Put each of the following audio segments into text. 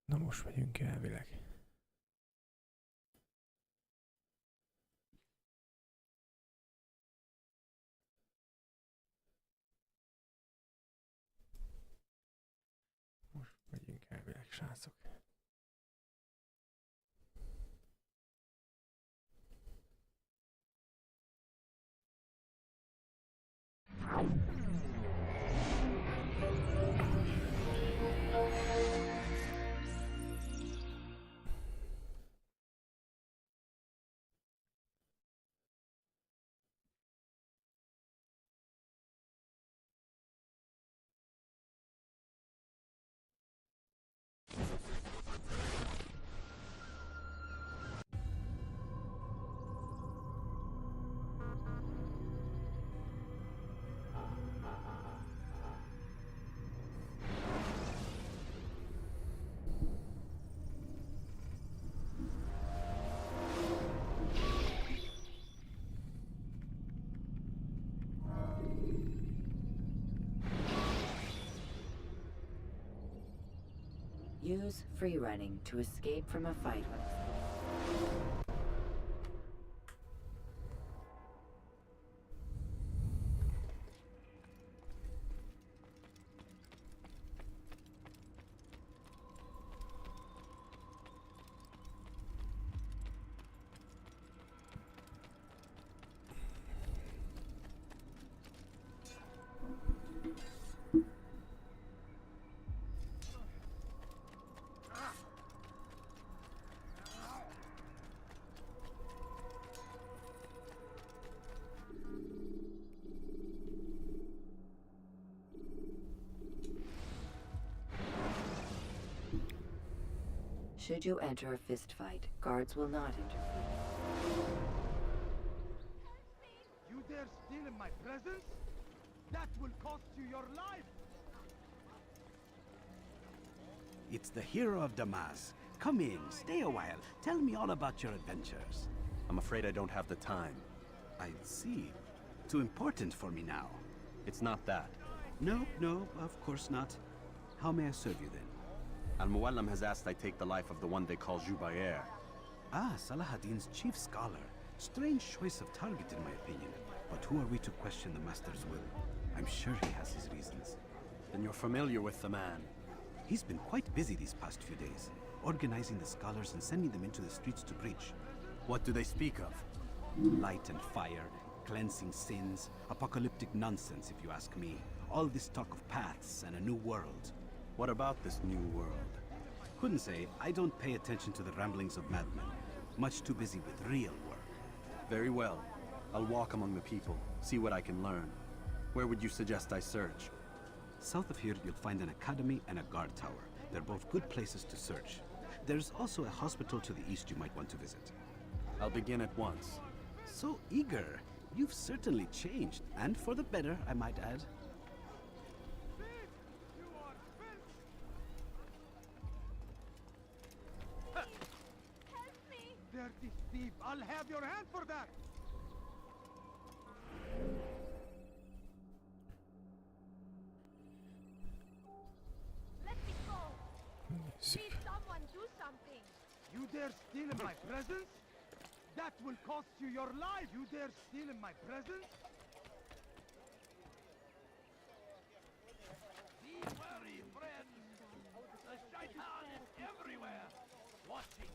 Na most megyünk elvileg. Most megyünk elvileg, srácok. Use free running to escape from a fight when Should you enter a fist fight, guards will not interfere. You dare steal in my presence? That will cost you your life! It's the hero of Damas. Come in, stay a while. Tell me all about your adventures. I'm afraid I don't have the time. I see. Too important for me now. It's not that. No, of course not. How may I serve you then? Al-Muallam has asked I take the life of the one they call Jubair. Ah, Salahadin's chief scholar. Strange choice of target in my opinion. But who are we to question the master's will? I'm sure he has his reasons. Then you're familiar with the man. He's been quite busy these past few days, organizing the scholars and sending them into the streets to preach. What do they speak of? Light and fire, cleansing sins, apocalyptic nonsense if you ask me. All this talk of paths and a new world. What about this new world? Couldn't say. I don't pay attention to the ramblings of madmen. Much too busy with real work. Very well. I'll walk among the people, see what I can learn. Where would you suggest I search? South of here, you'll find an academy and a guard tower. They're both good places to search. There's also a hospital to the east you might want to visit. I'll begin at once. So eager. You've certainly changed. And for the better, I might add. Dirty thief! I'll have your hand for that! Let me go! Please, someone do something! You dare steal in my presence? That will cost you your life! You dare steal in my presence? Be wary, friends! The shaitan is everywhere! Watching!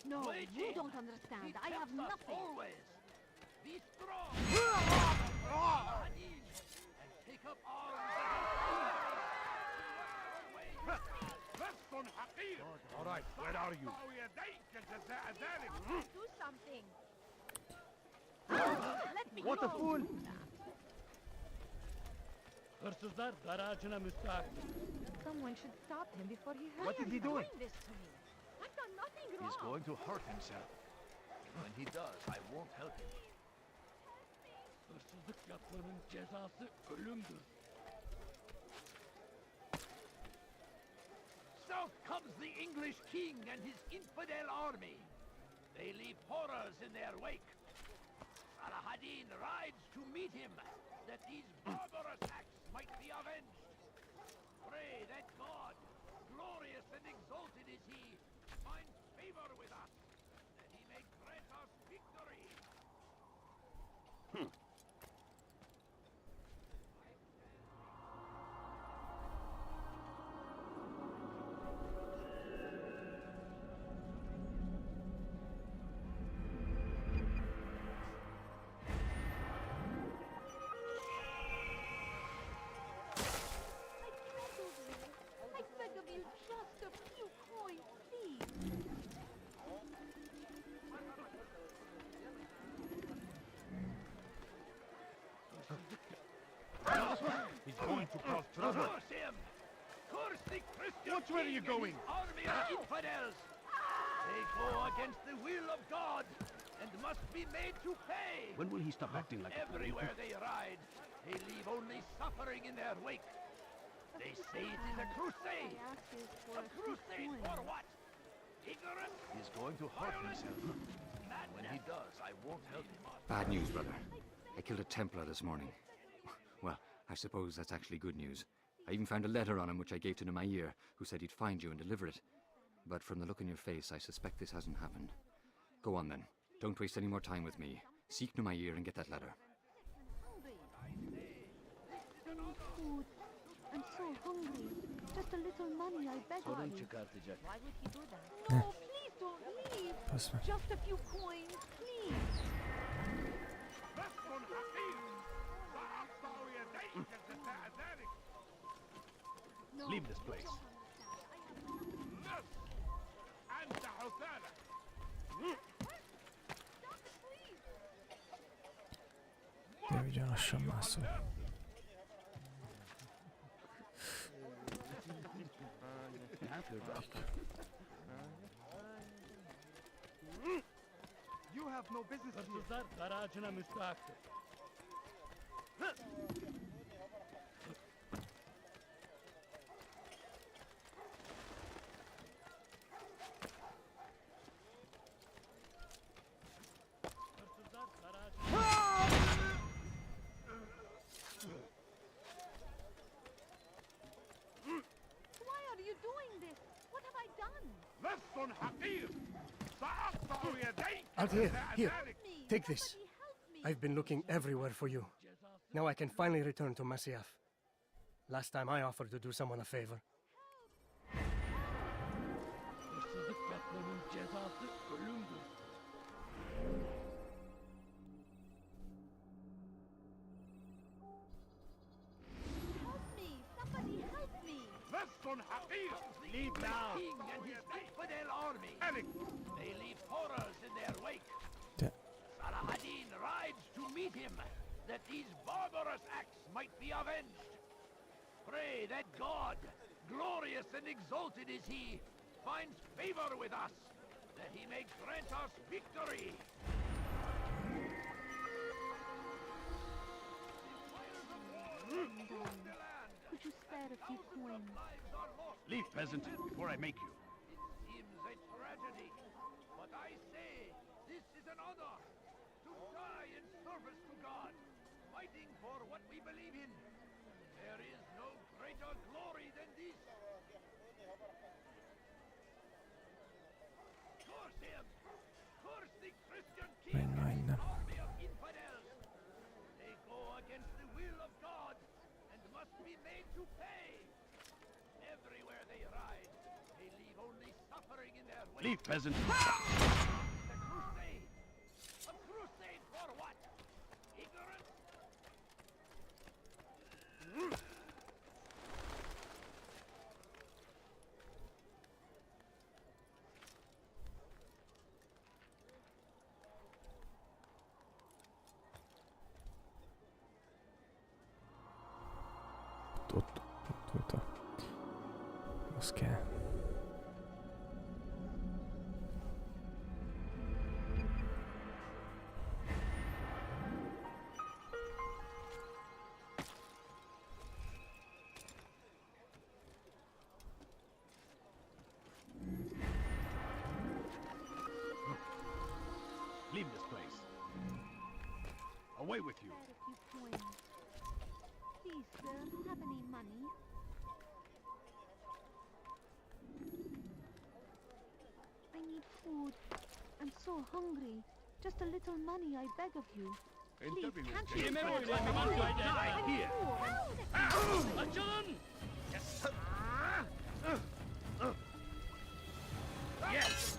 No, Waiting. you don't understand. I have He tempts us nothing. Always. Be strong. Hadid, and take up arms All right, where are you? Do something. Let me What go. a fool! Hırsızlar garajına müstahak. Someone should stop him before he hurts. What is he doing? This to me. I've done nothing wrong. He's going to hurt himself. When he does, I won't help him. Hırsızlık yapmanın cezası ölümdür. South comes the English king and his infidel army. They leave horrors in their wake. Salahadin rides to meet him, that these barbarous acts might be avenged. Pray that God, glorious and and exalted is he, finds favor with us, that he may grant us victory. I beg of you, just a few coins, please. He's going to cause trouble. Curse him! Curse the Christian Which way are you king and going? his army of infidels! They go against the will of God and must be made to pay. When will he stop acting like a fool? Everywhere they ride, they leave only suffering in their wake. They say it is a crusade. I asked you for A crusade for what? Ignorance? He's going to hurt himself. When he does, I won't help him. Bad news, brother. I killed a Templar this morning. Well, I suppose that's actually good news. I even found a letter on him which I gave to Nemair, who said he'd find you and deliver it. But from the look in your face, I suspect this hasn't happened. Go on then. Don't waste any more time with me. Seek Nemair and get that letter. Food. I'm so hungry. Just a little money, I beg of Sorun you. çıkartacak. Why would he do that? No, please don't leave. Basma. Just a few coins, please. No. Leave this place. Ne videonun aşaması. You have no business here. Hırsızlar dar ağacına müstahaktır. Hırsızlar dar ağacına... Why are you doing this? What have I done? Out here, here. Help me. Take this. Somebody help me. I've been looking everywhere for you. Now I can finally return to Masyaf. Last time I offered to do someone a favor. Hırsızlık yapmanın cezası ölümdür. Help me. Somebody help me. Leave now. King and his infidel army. They leave horrors in their wake. De- Saladin rides to meet him, that these barbarous acts might be avenged. Pray that God, glorious and exalted is he, finds favor with us, that he may grant us victory. Could you spare a few coins? Lives are lost. Leave, peasant, before I make you. Seems a tragedy, but I say this is an honor to die in service to God, fighting for what we believe in. There is no greater glory than this. Curse him! Curse the Christian king and his army of infidels! They go against the will of God and must be made to pay. Everywhere they ride, they leave only suffering in their wake. Leave, peasant. A crusade! A crusade for what? Ignorance? Tutto. Moschea. Leave this place. Away with you. Spare a few coins. Please, sir, have any money? food. I'm so hungry. Just a little money, I beg of you. Please, can't you... Yeme oynayan fayda Here. Açılın! Yes.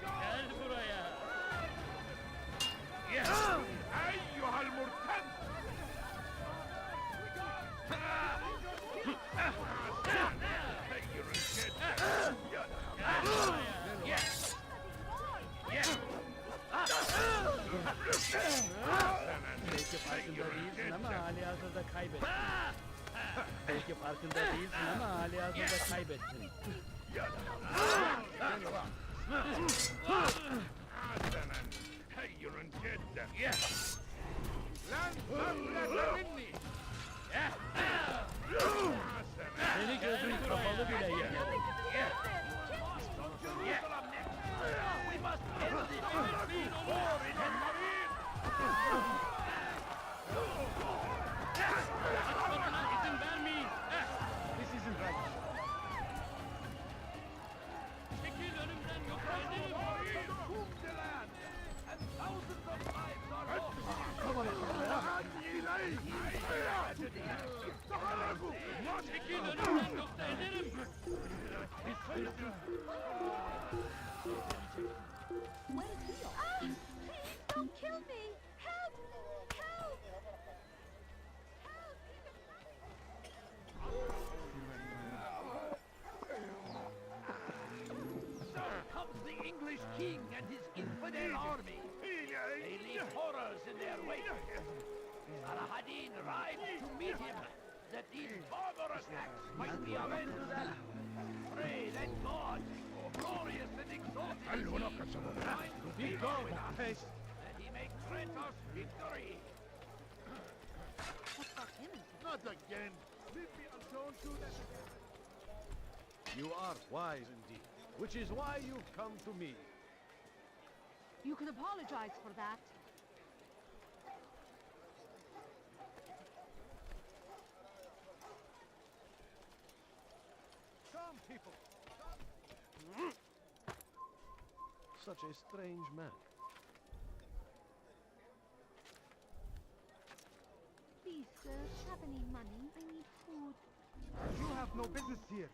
Gel buraya. أيها المرتد Belki farkında değilsin ama hali hazırda kaybettin. Belki farkında değilsin ama hali hazırda kaybettin. حير جدا لن تفلت مني Seni gözün kapalı bile yenerim. We must end this unseen war in Henry. Kaçmasına izin vermeyin. This isn't right. Çekil önümden yoksa ederim. Whom the land and thousands of lives are lost. Çekil önümden yoksa ederim. Please don't kill me! Help! Help! So comes the English king and his infidel army. They leave horrors in their wake. Saladin rides to meet him, that these barbarous acts might be avenged. Pray that God, glorious and exalted, be going us, that he may grant us victory. Not again. Leave me alone to that. You are wise indeed, which is why you've come to me. You can apologize for that. Come, people. Such a strange man. Please, sir, have any money? I need food. You have no business here.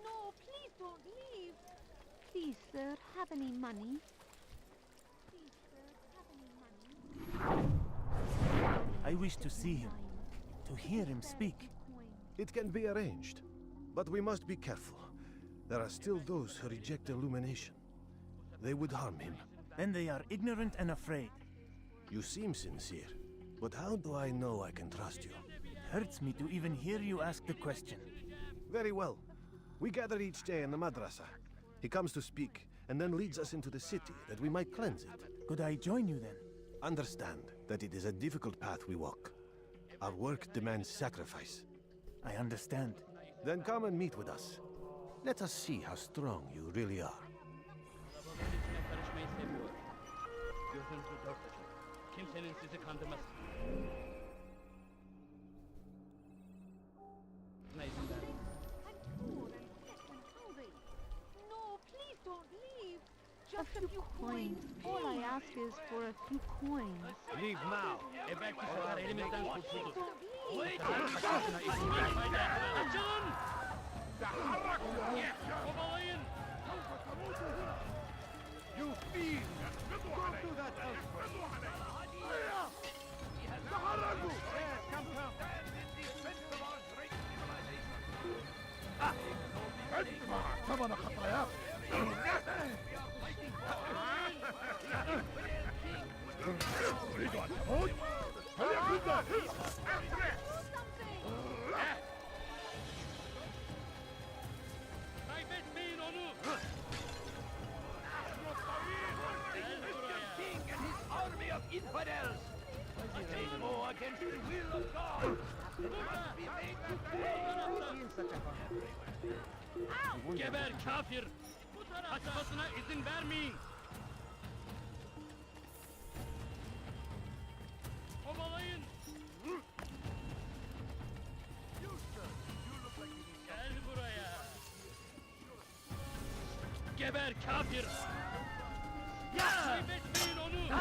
No, please don't leave. Please, sir, have any money? Please, sir, have any money? I wish to see him, to hear him speak. It can be arranged, but we must be careful. There are still those who reject illumination. They would harm him. Then they are ignorant and afraid. You seem sincere, but how do I know I can trust you? It hurts me to even hear you ask the question. Very well. We gather each day in the madrasa. He comes to speak, and then leads us into the city, that we might cleanse it. Could I join you then? Understand that it is a difficult path we walk. Our work demands sacrifice. I understand. Then come and meet with us. Let us see how strong you really are. Babanın içine karışmayı seviyor. Gözünüzü dört açın. Kimsenin sizi kandırmasın. Buna izin vermeyin. I'm poor and sick and hungry. No, please don't leave. Just a few coins. All I ask is for a few coins. Leave now. Belki sefer elimizden kurtulduk. Don't leave. Kaçmasına izin vermeyin. Açılın! Kovalayın! You fiend! Don't do that elsewhere. Yes, come, come. Stand in defense of our great civilization. Come on, خطاياك. We are fighting for our infidel king. Kaybetmeyin onu. King and his army of infidels. They go against the will of God. It must be made to pay. Geber kafir. Kaçmasına izin vermeyin. Kovalayın. Gel buraya. Geber kafir. Kaybetmeyin onu.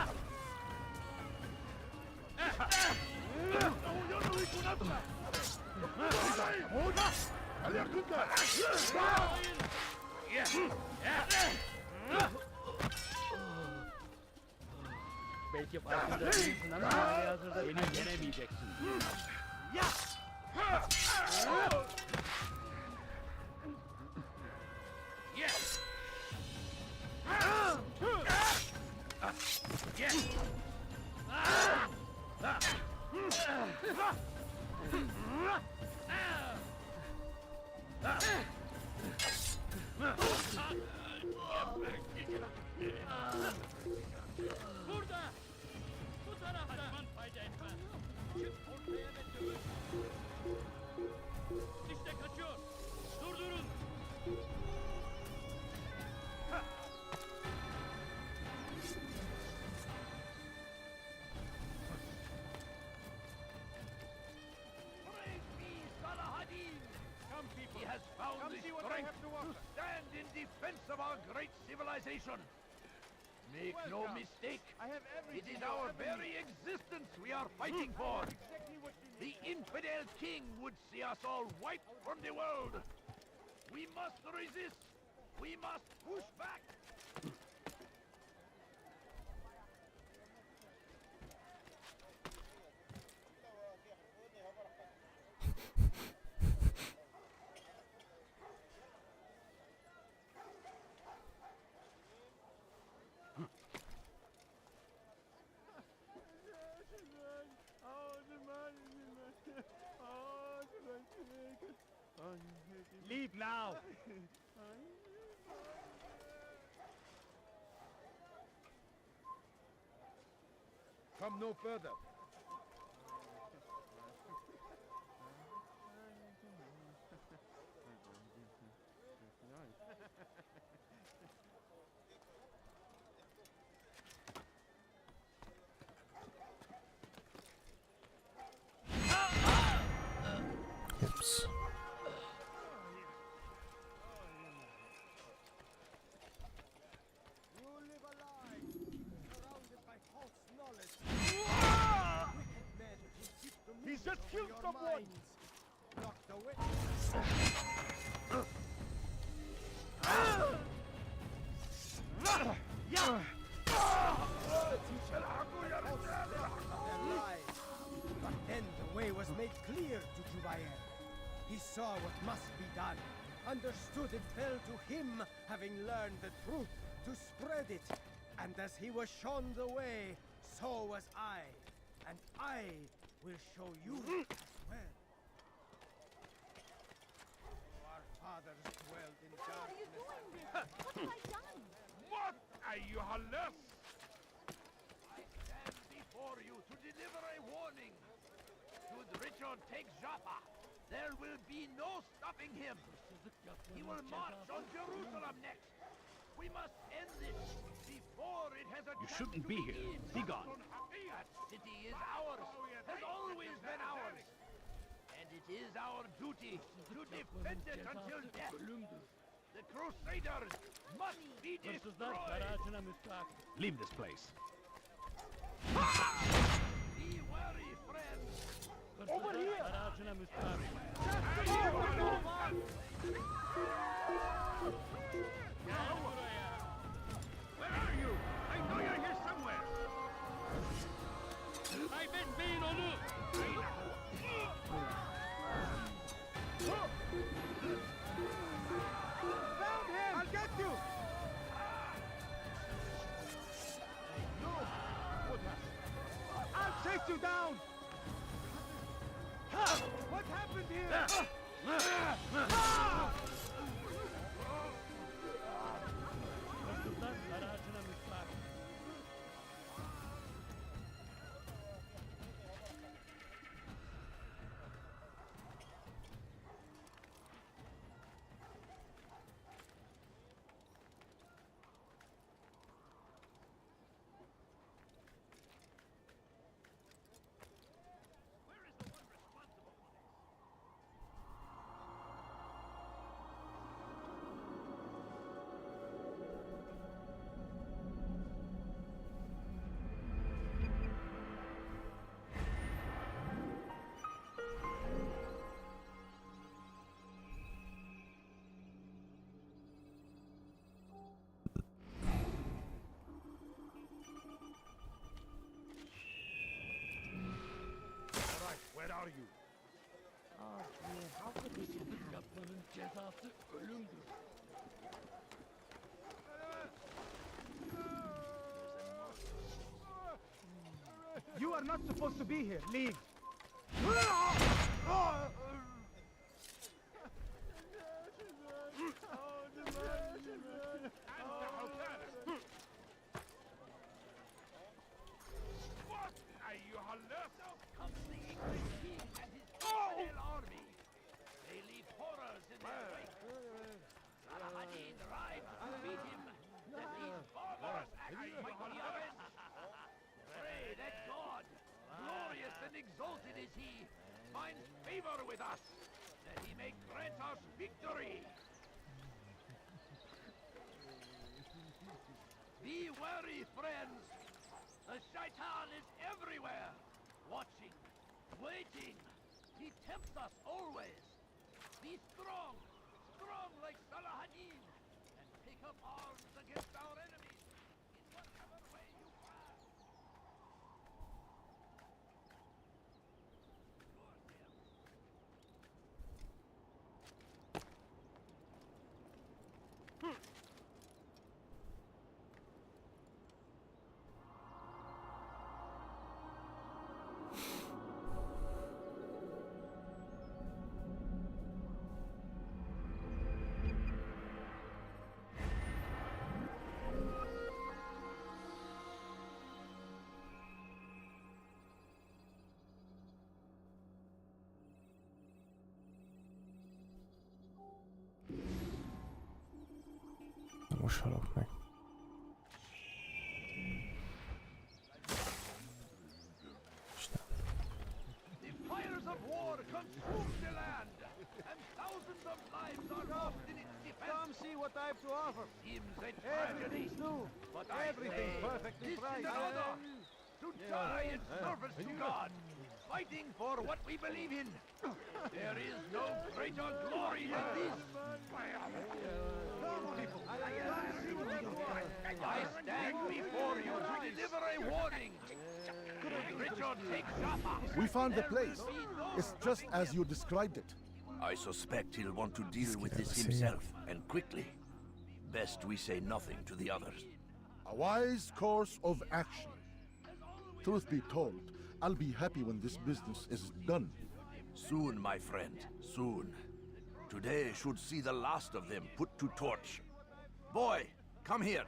Belki farkında değilsin ama halihazırda beni yenemeyeceksin. Burada! Bu tarafta! Kaçman fayda etmez. Çık ortaya ve dövüş. İşte kaçıyor. Durdurun. Praise be Salahadin! Come, people. He has found the strength to stand in defense of our great civilization. Make no mistake, it is our very existence we are fighting for. The infidel king would see us all wiped from the world. We must resist. We must push back. Leave now! Come no further. Oops. He's just killed someone! But then the way was made clear to Jubair. He saw what must be done, understood it fell to him, having learned the truth, to spread it. And as he was shown the way, so was I. And I will show you as well. Our fathers dwelled in Why are you darkness. doing this? What have I done? What أيها اللص? I stand before you to deliver a warning. Should Richard take Jaffa, there will be no stopping him. He will march on Jerusalem next. We must end this before it has a You chance shouldn't to be here. begin. Be gone. That city is ours, has always been ours. And it is our duty to defend it until death. The Crusaders must be Hırsızlar destroyed. garajına müstahak. Leave this place. Be wary, friends. Hırsızlar garajına müstahak. Gel buraya. Where are you? I know you're here somewhere. Kaybetmeyin onu. Found him! I'll get you! Hey, you! What happened? cut you down! What happened here? Kızıllar sarı ağacına mutlak. Where are you? Oh dear, how could this have happened? Yapmanın cezası ölümdür. You are not supposed to be here. Leave. What? أيها اللص! Comes the English king and his infidel army. They leave horrors in their wake. Saladin rides to meet him, that these barbarous acts might be avenged. Pray that God, glorious and exalted is he, finds favor with us, that he may grant us victory. Be wary, friends. The shaitan is everywhere, watching, waiting. He tempts us always. Be strong, strong like Saladin, and take up arms against our enemies in whatever way you can. Most halok meg. The fires of war consume the land, and thousands of lives are lost in its defense. Come see what I have to offer. Seems a tragedy, Everything's new. but I Everything's say, perfectly this priced. is an honor to die in service to God, fighting for what we believe in. There is no greater glory than this. Come, people. Come see what I have to offer. I stand before you to deliver a warning. Richard takes Jaffa. We found the There place. will be no It's just as you described it. I suspect he'll want to deal with this himself, and quickly. Best we say nothing to the others. A wise course of action. Truth be told, I'll be happy when this business is done. Soon, my friend, soon. Today should see the last of them put to torch. Boy, come here.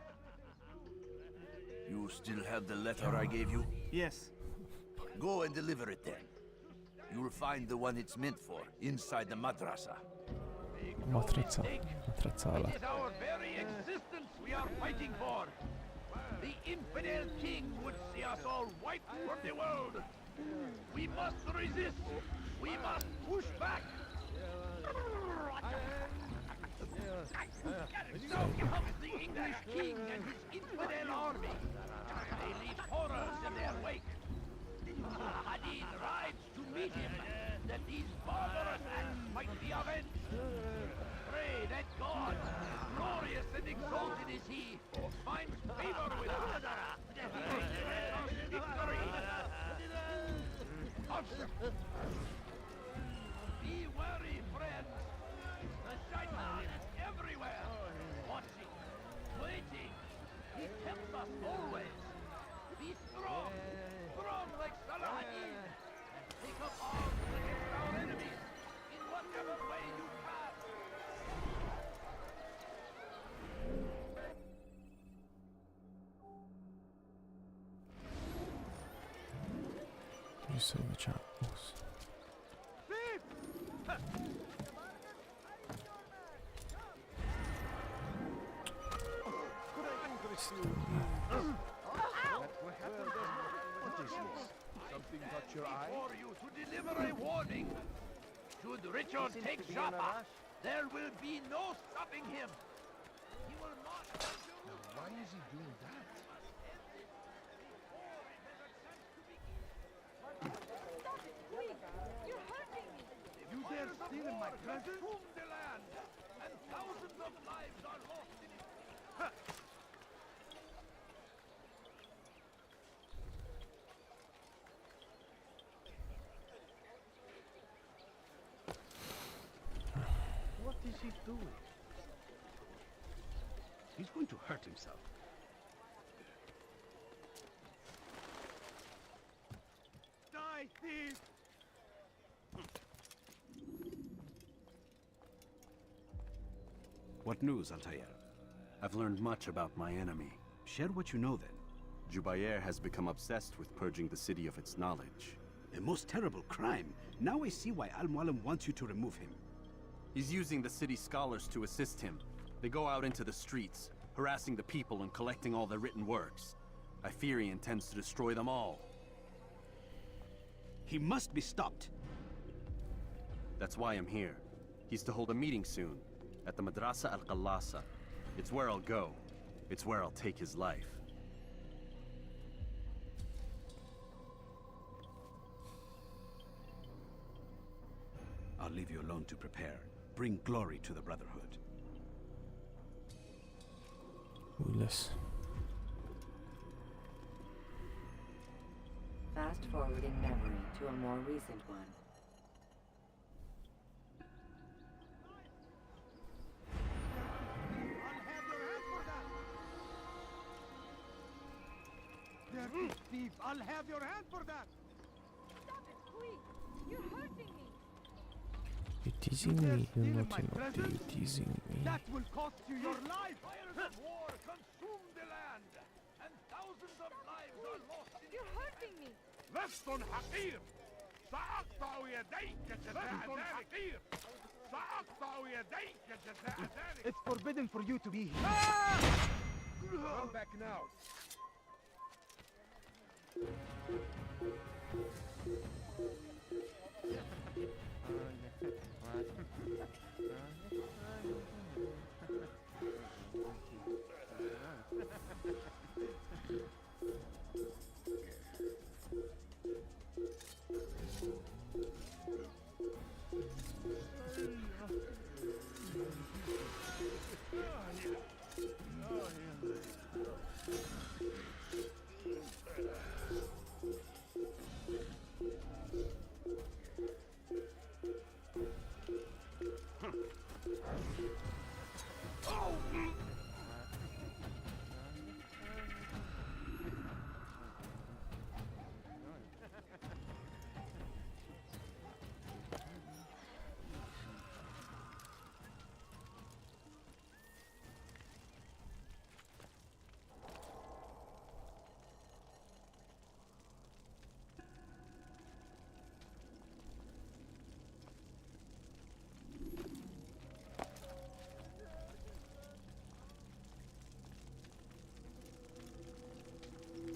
You still have the letter I gave you? Yes. Go and deliver it then. You'll find the one it's meant for inside the madrasa. Matrica alatt. It is our very existence we are fighting for. The infidel king would see us all wiped from the world. We must resist. We must push back. So comes the English king and his infidel army. They leave horrors in their wake. Saladin rides to meet him, that these barbarous acts might be avenged. Pray that God, glorious and exalted is he, finds favor with us, that he may grant us victory. Be wary, friends. The shaitan is everywhere, watching, waiting. He tempts us always. Be strong, strong like Saladin. Vissza a csáphoz. Something touch your eye? For you to deliver a warning. Should Richard take Jaffa, there will be no stopping him. He will not. Why is he doing that? You're hurting me! You dare steal in my presence? Consume the land, and thousands of lives are lost in it. What is he doing? He's going to hurt himself. Die, thief! What news, Altair? I've learned much about my enemy. Share what you know, then. Jubair has become obsessed with purging the city of its knowledge. A most terrible crime. Now I see why Al-Mualim wants you to remove him. He's using the city scholars to assist him. They go out into the streets, harassing the people and collecting all their written works. I fear he intends to destroy them all. He must be stopped. That's why I'm here. He's to hold a meeting soon, at the Madrasa al-Qallasa. It's where I'll go. It's where I'll take his life. I'll leave you alone to prepare. Bring glory to the Brotherhood. Úgy lesz. Fast forwarding memory to a more recent one. Dirty thief! I'll have your hand for that! Stop it, quick! You're hurting me! You're teasing me. You're not, you're teasing me. That will cost you your life! Fires of war consume the land, and thousands of lives are lost in it. You're hurting me! لست حقير سأقطع يديك جزاء ذلك سأقطع يديك جزاء ذلك It's forbidden for you to be here. Come back now.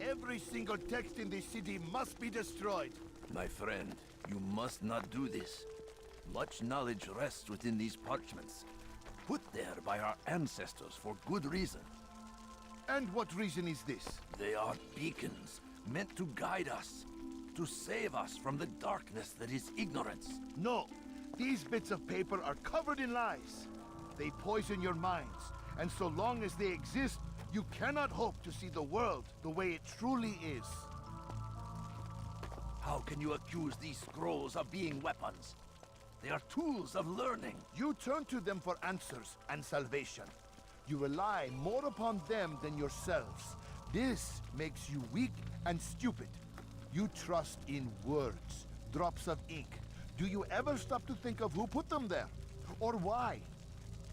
Every single text in this city must be destroyed. My friend, you must not do this. Much knowledge rests within these parchments, put there by our ancestors for good reason. And what reason is this? They are beacons, meant to guide us, to save us from the darkness that is ignorance. No, these bits of paper are covered in lies. They poison your minds, and so long as they exist, you cannot hope to see the world the way it truly is. How can you accuse these scrolls of being weapons? They are tools of learning. You turn to them for answers and salvation. You rely more upon them than yourselves. This makes you weak and stupid. You trust in words, drops of ink. Do you ever stop to think of who put them there? Or why?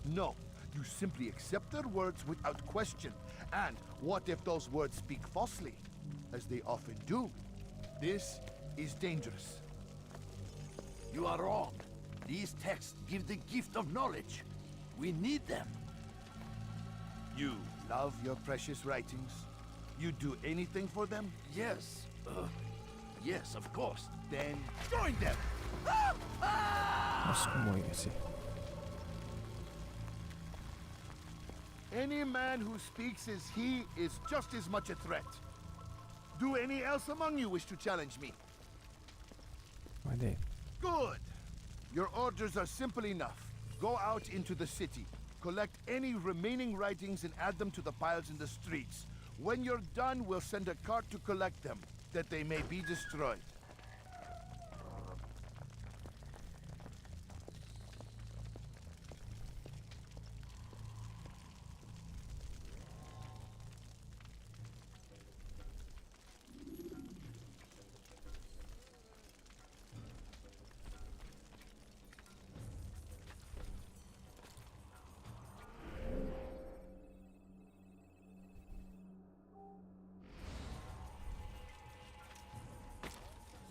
No, you simply accept their words without question. And what if those words speak falsely? As they often do. This is dangerous. You are wrong. These texts give the gift of knowledge. We need them. You love your precious writings? You'd do anything for them? Yes. Yes, of course. Then join them! Any man who speaks as he is just as much a threat. Do any else among you wish to challenge me? Good! Your orders are simple enough. Go out into the city, collect any remaining writings and add them to the piles in the streets. When you're done, we'll send a cart to collect them, that they may be destroyed.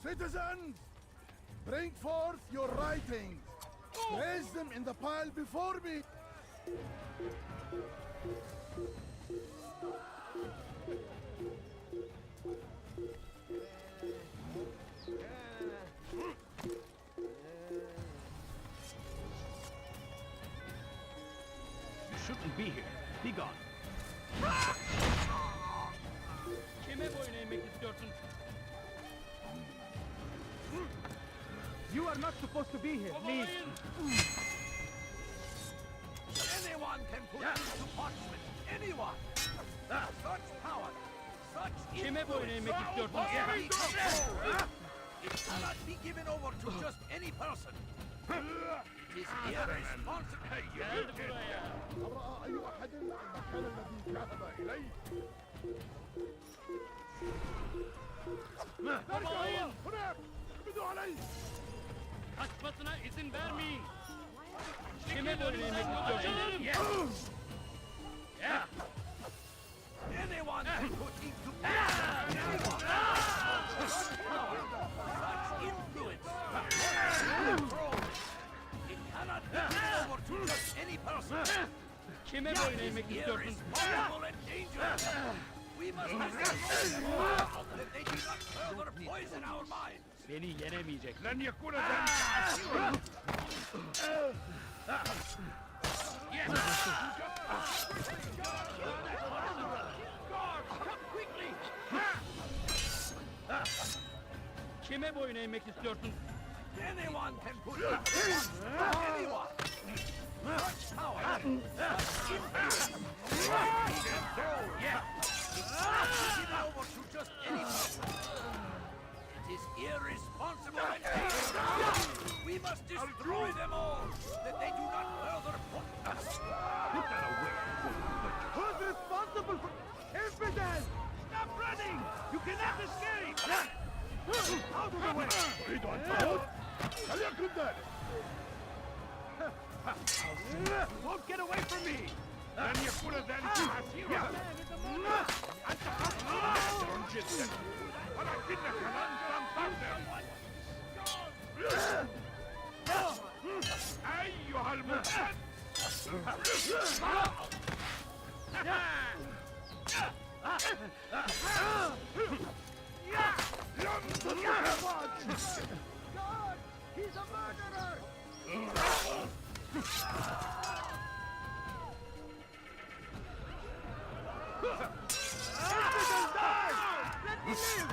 Citizens, bring forth your writings. Place them in the pile before me. You shouldn't be here. Be gone. Kime boyun eğmek istiyorsun? You are not supposed to be here. Leave. Anyone can put into parchment. Anyone. Such power. Such Kime boyun eğmek istiyorsun? It cannot be given over to just any person. It is irresponsible. Gel buraya. أرى أي أحد المكان الذي ذهب إليه؟ Babayın. هناك. اقبضوا عليه. Kaçmasına izin vermeyin. Kime boyun eğmek istiyorsun? Anyone can put into anyone. Such power, such influence, control. It cannot be given over to just any person. Kime boyun eğmek istiyorsun? Irresponsible and dangerous. We must destroy them all, that they do not further poison our minds. Beni yenemeyecek. لن يكون Kime boyun eğmek istiyorsun? Anyone can put anyone. Such power, such influence, control. It cannot be given over to just anyone. It is irresponsible and dangerous. We must destroy them all, that they do not further put us. Put that away. Who's responsible for evidence? Stop running! You cannot escape! Out of the way! Read on board! Won't get away from me! لن يكون ذلك عسيرا! أنت خطر جدا! ولكنك لن تنتصر! أيها المفسد! God! He's a murderer! Citizens, die! Let me live!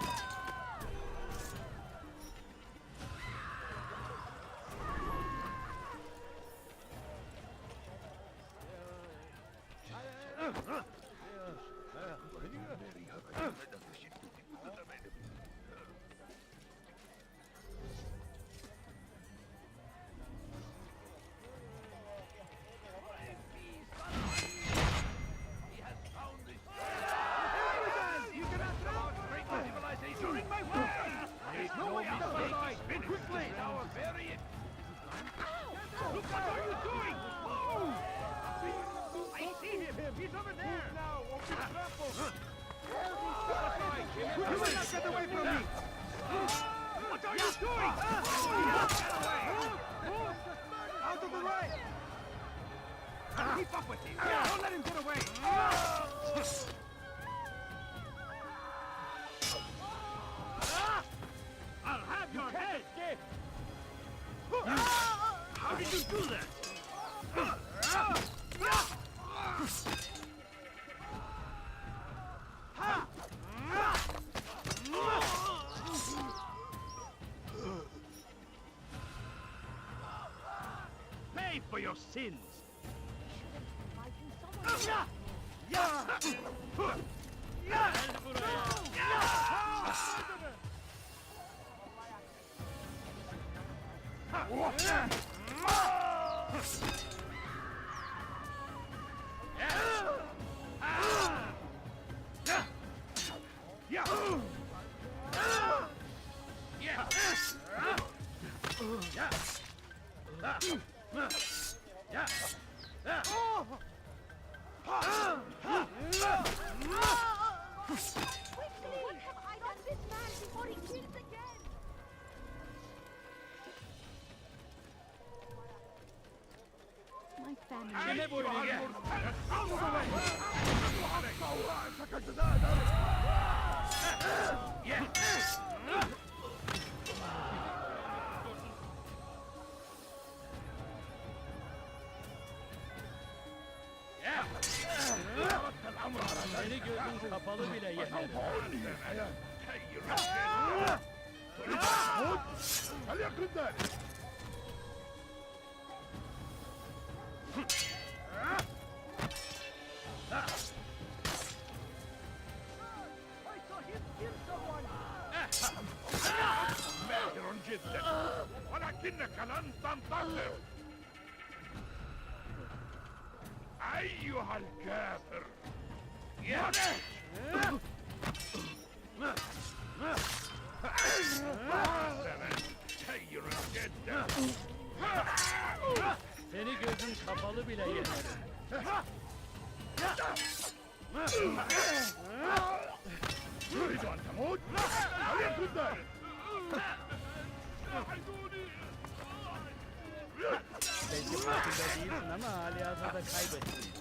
You cannot great civilization! Keep up with him! Don't let him get away! I'll have your head! How did you do that? Pay for your sins! What have I done this man before he kills again? My family. Seni gözün kapalı bile yeter. ماهر جدا ولكنك لن تنتصر أيها الكافر سير جدا Seni gözün kapalı bile yeter. تريد أن تموت؟ وليكن ذلك ساعدوني Belki farkında değilsin ama halihazırda kaybettin.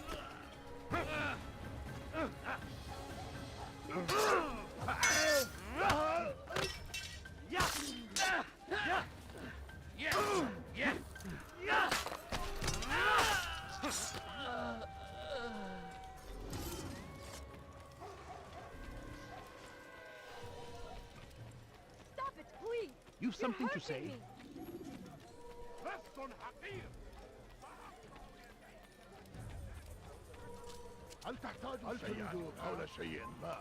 Stop it, please! You've something to say? Me. فصل حقير هل تحتاج شيئا حول شيء ما؟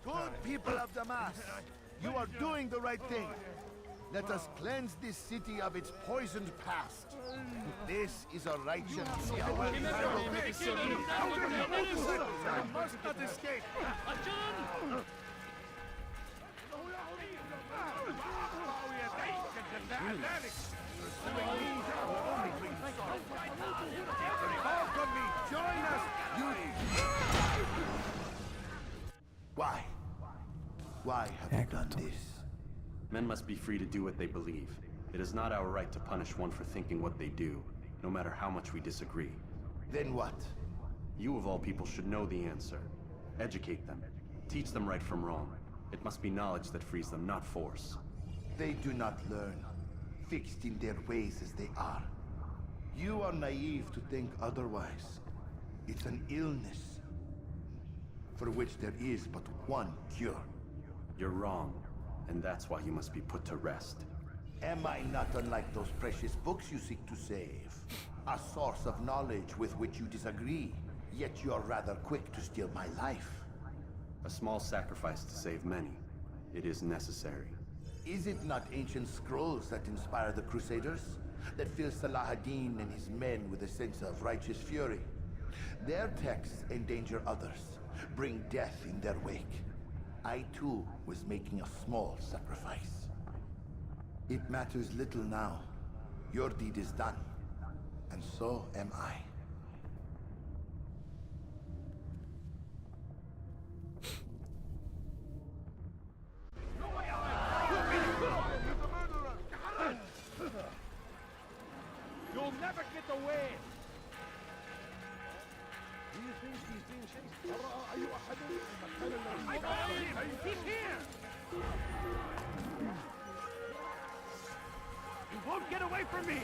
Good people of Damas, you are doing the right thing. Let us cleanse this city of its poisoned past. This is a righteous hour. I must not escape. Join us, you... Why? Why have you done this? Men must be free to do what they believe. It is not our right to punish one for thinking what they do, no matter how much we disagree. Then what? You of all people should know the answer. Educate them. Teach them right from wrong. It must be knowledge that frees them, not force. They do not learn, fixed in their ways as they are. You are naive to think otherwise. It's an illness for which there is but one cure. You're wrong, and that's why you must be put to rest. Am I not unlike those precious books you seek to save? A source of knowledge with which you disagree, yet you are rather quick to steal my life. A small sacrifice to save many. It is necessary. Is it not ancient scrolls that inspire the Crusaders? That fill Salah ad-Din and his men with a sense of righteous fury? Their texts endanger others, bring death in their wake. I too was making a small sacrifice. It matters little now. Your deed is done, and so am I. You'll never get away! I got him! He's here! You won't get away from me!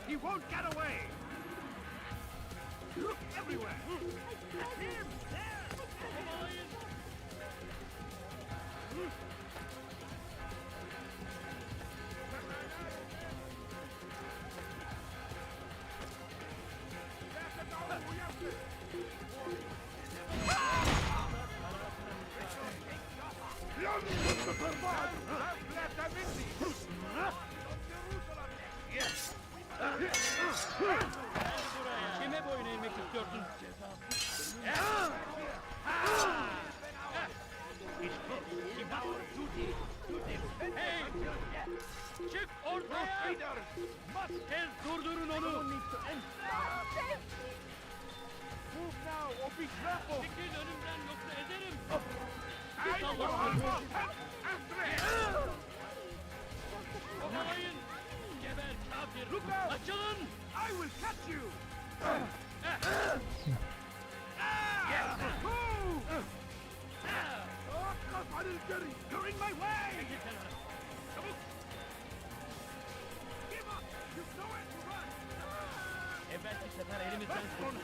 He won't get away! Look everywhere! That's him! There! Kime boyun eğmek istiyorsun? Hey! Çık ortaya! Tez durdurun onu! Çekil önümden yoksa ederim! Bir sallasın! Kovalayın! Geber kafir! Açılın! I will catch you! You're in my way! Give up! You've nowhere to run! Evvelki sefer elimizden kurtulduk.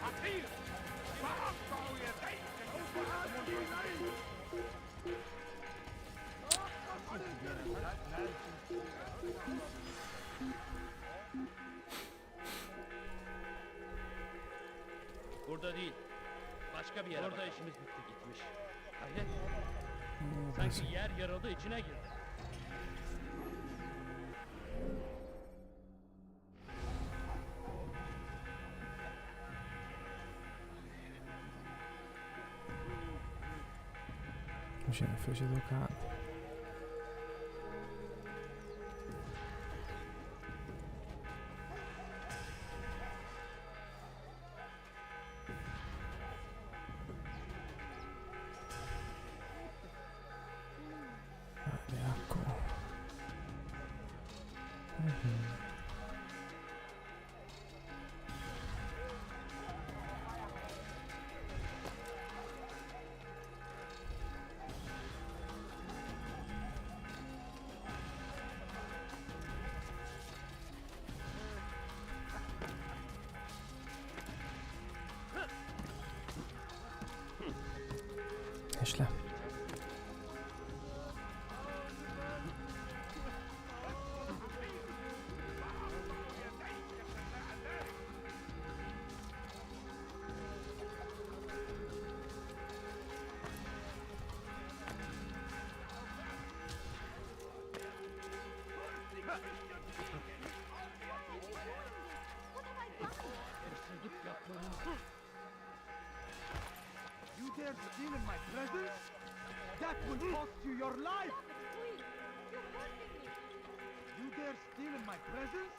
Burada değil. Başka bir yere. Orada işimiz bitti gitmiş. Hayret. Sanki yer yarıldı içine girdi. Mux je even zitten elkaar. Hadi akku. Eşle. You dare steal in my presence? That will cost you your life! You dare steal in my presence?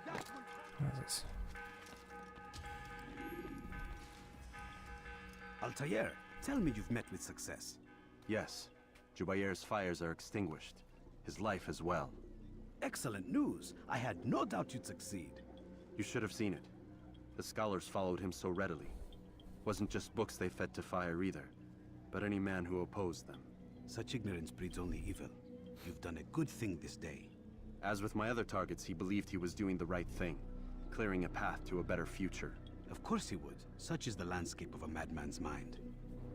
That will... What is this? Altair, tell me you've met with success. Yes. Jubair's fires are extinguished. His life as well. Excellent news. I had no doubt you'd succeed. You should have seen it. The scholars followed him so readily. Wasn't just books they fed to fire either, but any man who opposed them. Such ignorance breeds only evil. You've done a good thing this day. As with my other targets, he believed he was doing the right thing, clearing a path to a better future. Of course he would. Such is the landscape of a madman's mind.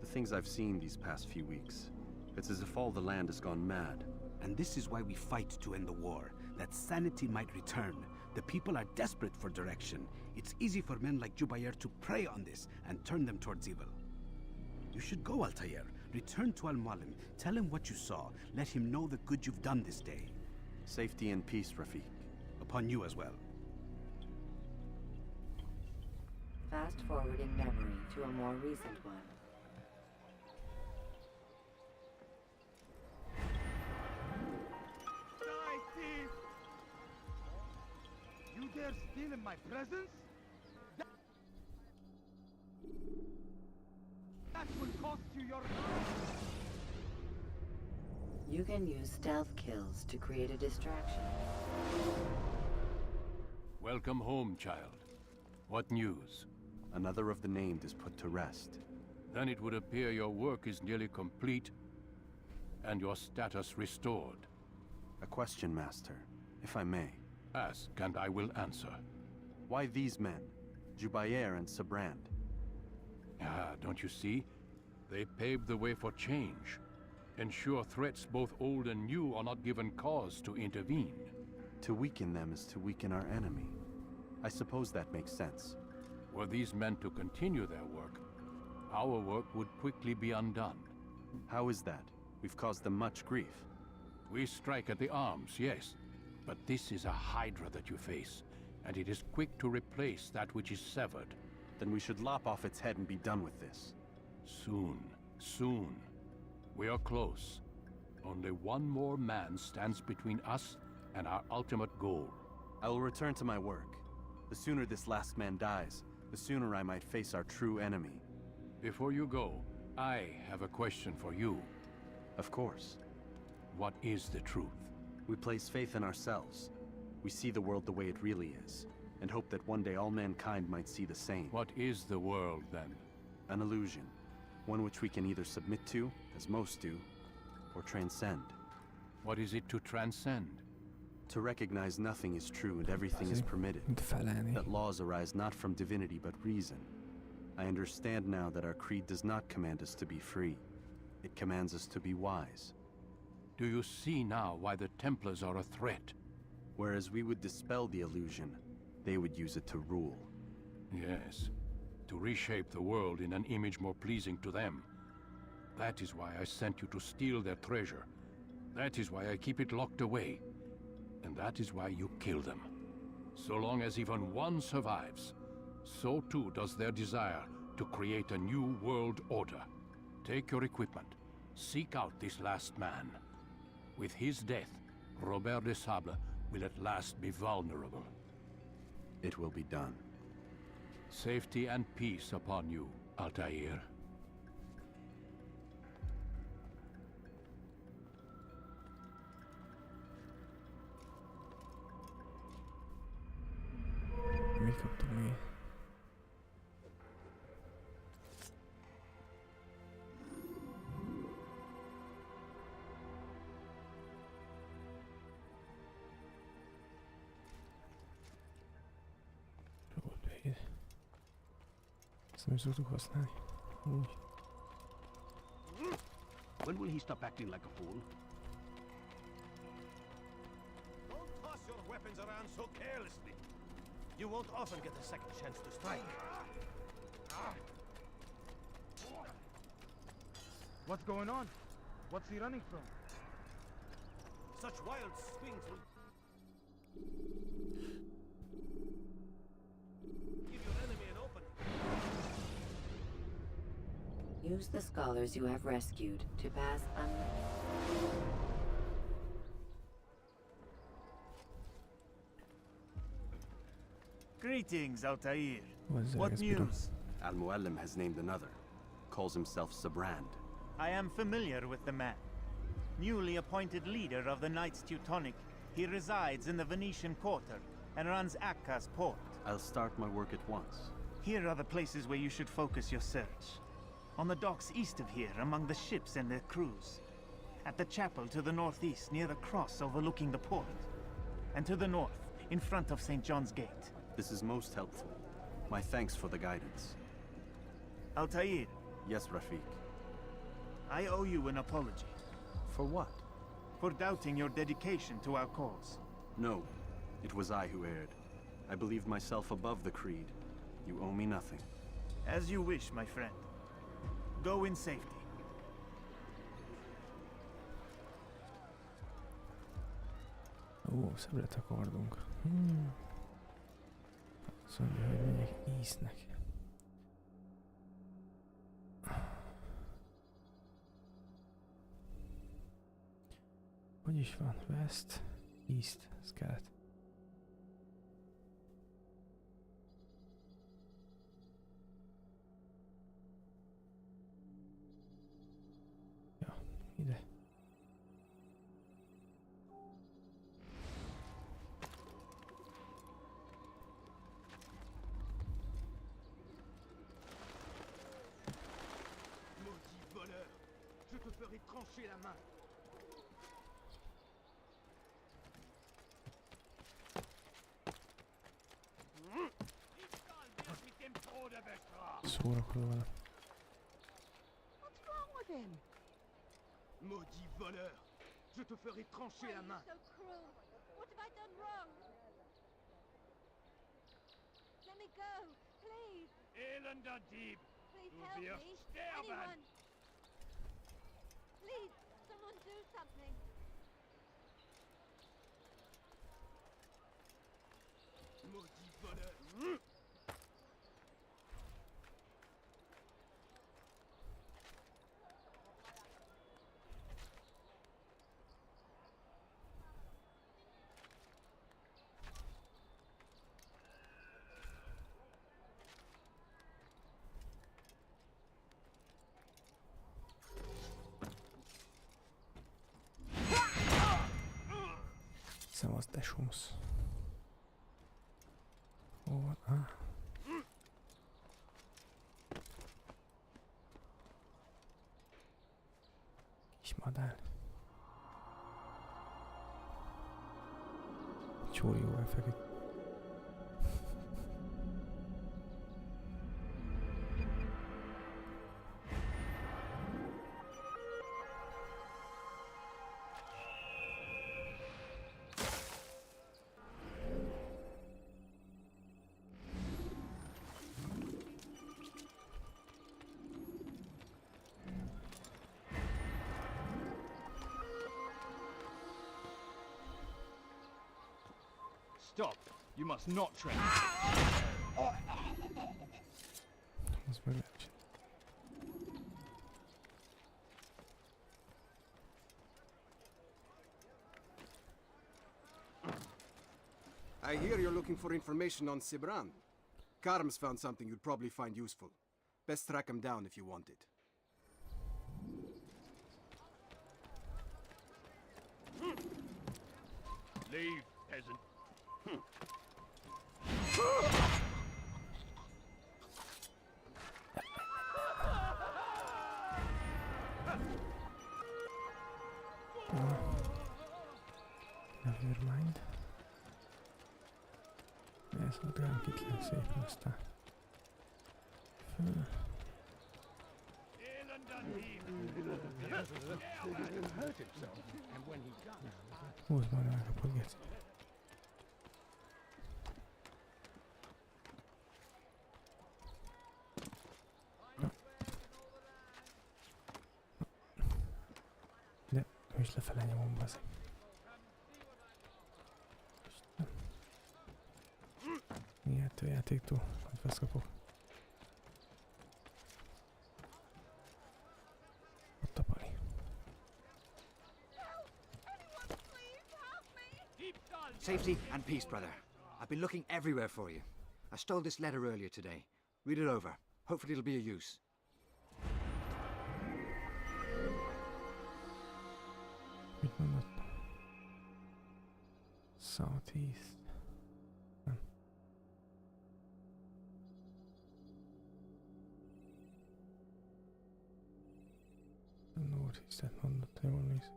The things I've seen these past few weeks, it's as if all the land has gone mad. And this is why we fight to end the war, that sanity might return. The people are desperate for direction. It's easy for men like Jubair to prey on this and turn them towards evil. You should go, Altair. Return to Al-Mualim. Tell him what you saw. Let him know the good you've done this day. Safety and peace, Rafiq. Upon you as well. Fast forwarding memory to a more recent one. Die, thief! You dare steal in my presence? That will cost you your life! You can use stealth kills to create a distraction. Welcome home, child. What news? Another of the named is put to rest. Then it would appear your work is nearly complete, and your status restored. A question, Master, if I may. Ask, and I will answer. Why these men? Jubayer and Sabrand? Ah, don't you see? They paved the way for change. Ensure threats both old and new are not given cause to intervene. To weaken them is to weaken our enemy. I suppose that makes sense. Were these men to continue their work, our work would quickly be undone. How is that? We've caused them much grief. We strike at the arms, yes. But this is a hydra that you face, and it is quick to replace that which is severed. Then we should lop off its head and be done with this. Soon, soon. We are close. Only one more man stands between us and our ultimate goal. I will return to my work. The sooner this last man dies, the sooner I might face our true enemy. Before you go, I have a question for you. Of course. What is the truth? We place faith in ourselves. We see the world the way it really is, and hope that one day all mankind might see the same. What is the world, then? An illusion. One which we can either submit to, as most do, or transcend. What is it to transcend? To recognize nothing is true and everything is permitted. That laws arise not from divinity but reason. I understand now that our creed does not command us to be free. It commands us to be wise. Do you see now why the Templars are a threat? Whereas we would dispel the illusion, they would use it to rule. Yes, to reshape the world in an image more pleasing to them. That is why I sent you to steal their treasure. That is why I keep it locked away. And that is why you kill them. So long as even one survives, so too does their desire to create a new world order. Take your equipment. Seek out this last man. With his death, Robert de Sable will at last be vulnerable. It will be done. Safety and peace upon you, Altair. Mi kaptam még? Roadway. Ezt nem szoktuk használni. Úgy. When will he stop acting like a fool? Don't toss your weapons around so carelessly. You won't often get a second chance to strike. What's going on? What's he running from? Such wild swings will give your enemy an opening. Use the scholars you have rescued to pass Greetings, Altair. Hozzá What ez bírom. news? Al-Muallim has named another. Calls himself Sabrand. I am familiar with the man. Newly appointed leader of the Knights Teutonic, he resides in the Venetian Quarter and runs Akka's port. I'll start my work at once. Here are the places where you should focus your search. On the docks east of here, among the ships and their crews. At the chapel to the northeast, near the cross overlooking the port. And to the north, in front of St. John's Gate. This is most helpful. My thanks for the guidance. Altair. Yes, Rafiq. I owe you an apology. For what? For doubting your dedication to our cause. No, it was I who erred. I believed myself above the creed. You owe me nothing. As you wish, my friend. Go in safety. Ó, szebret akardunk. Azt mondja, hogy megyek Eastnek. Hogy is van? West, East, ez kelet. Ja, ide. ferai trancher la main. Szórakozol vele. What's wrong with him? Maudit voleur! Je te ferai trancher la main. So cruel. What have I done wrong? Let me go, please. Elender Dieb! Please Du help wirst me. sterben! Anyone. Please, someone do something. Maudit voleur! Szevasz, tesósz. Hol van? Ah. Kis madár. Csórióval feküdt. Stop! You must not tread. Az meg lehet. I hear you're looking for information on Sibran. Karm's found something you'd probably find useful. Best track him down if you want it. Leave, peasant. Never mind. Ezt ott ránk itt le szépen aztán. Föl. Húzd már elkapod, geci. De ő is lefele nyomom, bazeg. Miért a játéktól? Hogy veszkapok? Ott a pali. Safety and peace, brother. I've been looking everywhere for you. I stole this letter earlier today. Read it over. Hopefully it'll be of use. Mit mondott? Southeast. Nem. Northeast-et mondott, jól néz.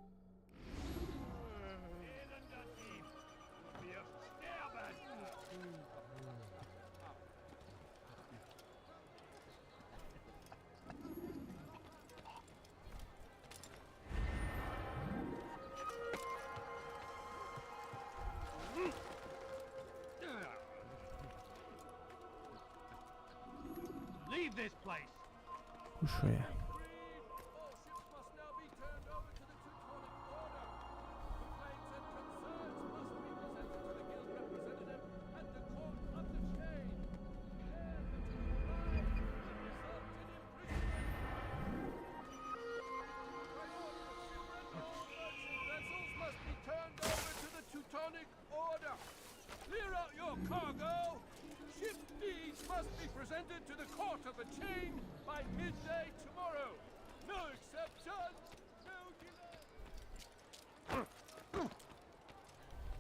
Leave this place! Pusolja. Clear out your cargo! Ship deeds must be presented to the court of the chain by midday tomorrow. No exceptions, no delay.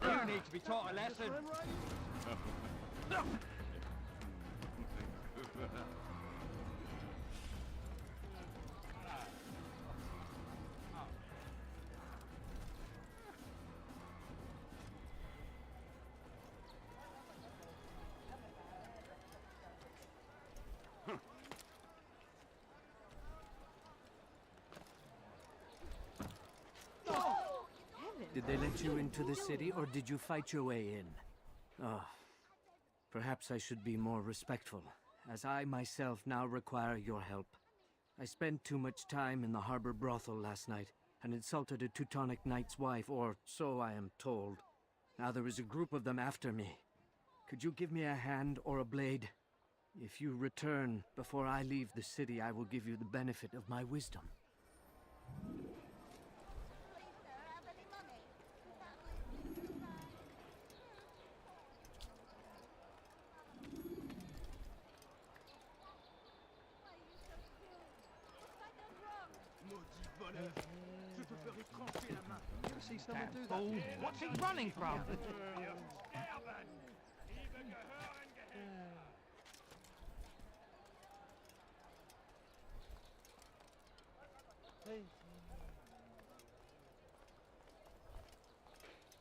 You need to be taught a lesson. they let you into the city, or did you fight your way in? Oh, perhaps I should be more respectful, as I myself now require your help. I spent too much time in the harbor brothel last night, and insulted a Teutonic knight's wife, or so I am told. Now there is a group of them after me. Could you give me a hand or a blade? If you return before I leave the city, I will give you the benefit of my wisdom. What's he running from?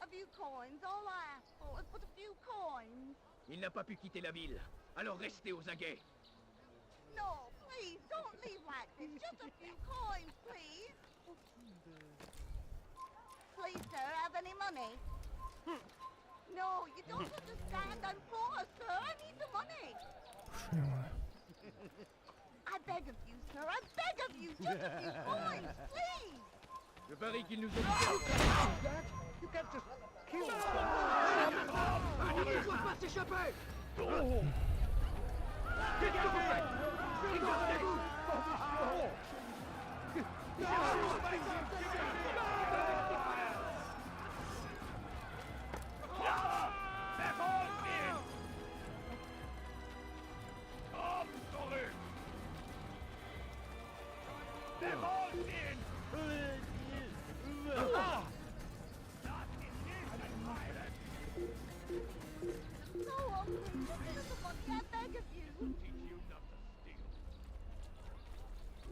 A few coins, all I asked for is but a few coins. Il n'a pas pu quitter la ville, alors restez aux aguets. No, please, don't leave like this. Just a few coins, please. Please, sir, have any money? No, you don't understand. I'm poor, sir. I need the money. I beg of you, sir. I beg of you. Just a few coins, please. Je parie qu'il nous a dit You can't just kill someone. Il ne doit pas s'échapper. Qu'est-ce que vous faites? Écartez-vous.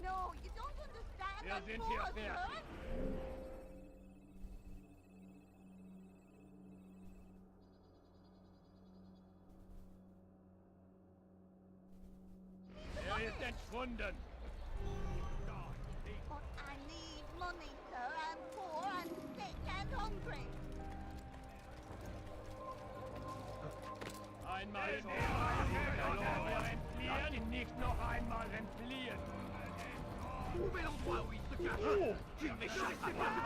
No, you don't understand. I'm poor, sir. Ist entschwunden. But I need money, sir. I'm poor and sick and hungry. Einmal entfliehen, ihn nicht noch einmal entfliehen. Trouvez l'endroit où il se cache. Tu m'échappes pas de mon chemin.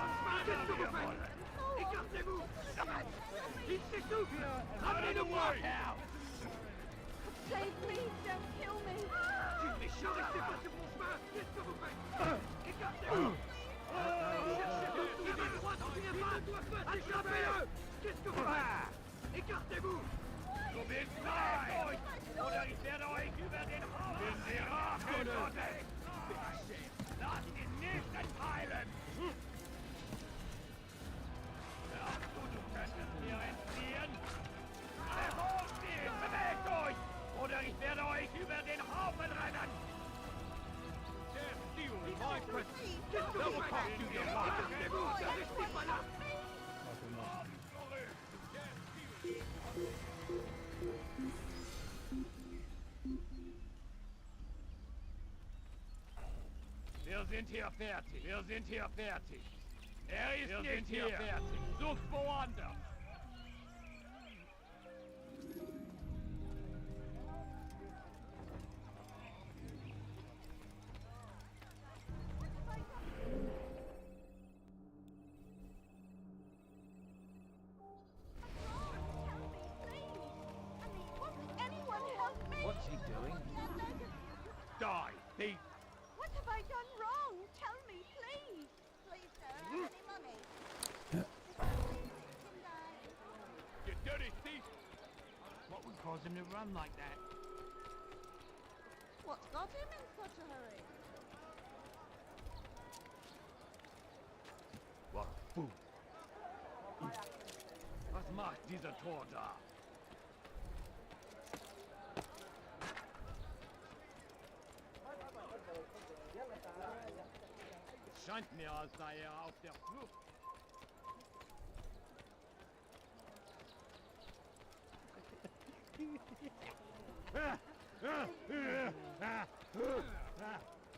Qu'est-ce que vous faites? Écartez-vous. Il s'essouffle. Ramenez-le-moi. Say, please, don't kill me. Tu m'échappes. Restez pas sur mon chemin. Qu'est-ce que vous faites? Écartez-vous. Il est droit dans une patte. Attrapez-le. Qu'est-ce que vous faites? Écartez-vous. Du bist frei! Oder ich werde euch über den Haufen in die Rache drücken! Lasst ihn nicht entheilen! Glaubst du könntest mir entfliehen? Verfolgt ihn! Bewegt euch! Oder ich werde euch über den Haufen rennen! Qu'est-ce que vous faites? Écartez-vous! Ne restez pas là! Wir sind hier fertig. Wir sind hier fertig. Ist nicht hier fertig. Sucht woanders. What's he doing? Die, thief! What have I done wrong? Tell me, please. Please, sir, have any money? You dirty thief! What would cause him to run like that? What's got him in such a hurry? What fool! Was macht dieser Tor da? Scheint mir, als sei auf der Flucht.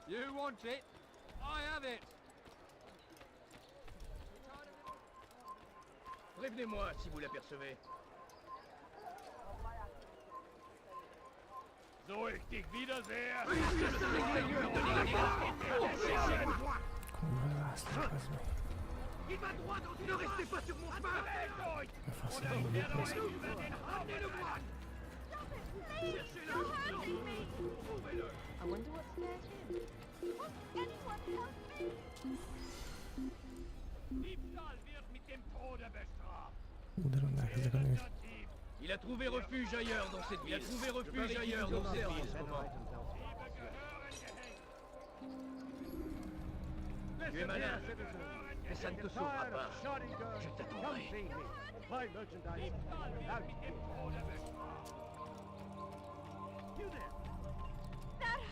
You want it? I have it! Prévenez-moi si vous l'apercevez. So, ich dich wieder sehr. Il va droit dans une... Ne restez pas sur mon chemin. Ramenez-le-moi. I wonder what scared him. Won't anyone help me? Diebstahl wird mit dem Tode bestraft. Il a trouvé refuge ailleurs dans cette ville. Il a trouvé refuge ailleurs dans cette ville. Tu es malin, mais ça ne te sauvera pas. Je t'attendrai.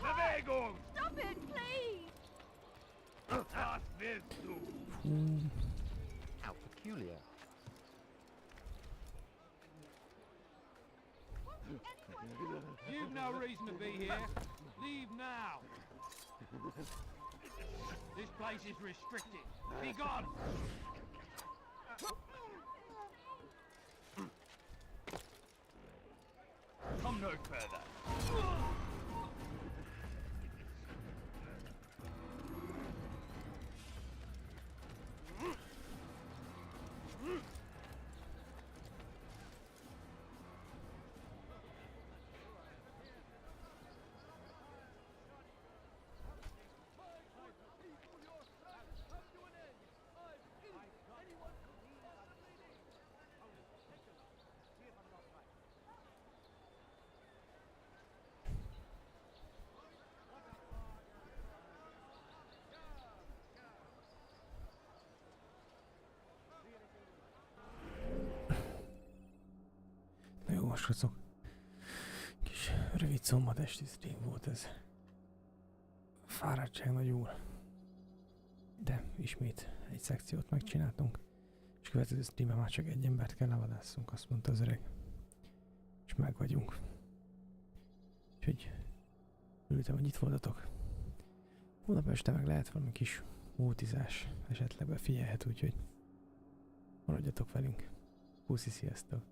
Bewegung! Stop it, please! Das willst du! How peculiar. You've no reason to be here. Leave now. This place is restricted. Be gone! Come no further. Jó, srácok. Kis rövid szombatesti stream volt ez. Fáradtság nagy úr. De ismét egy szekciót megcsináltunk. És következő streamben már csak egy embert kell levadásszunk, azt mondta az öreg. És meg vagyunk. Úgyhogy örültem, hogy itt voltatok. Holnap este meg lehet valami kis múltizás esetleg befigyelhet, úgyhogy maradjatok velünk. Puszi, sziasztok!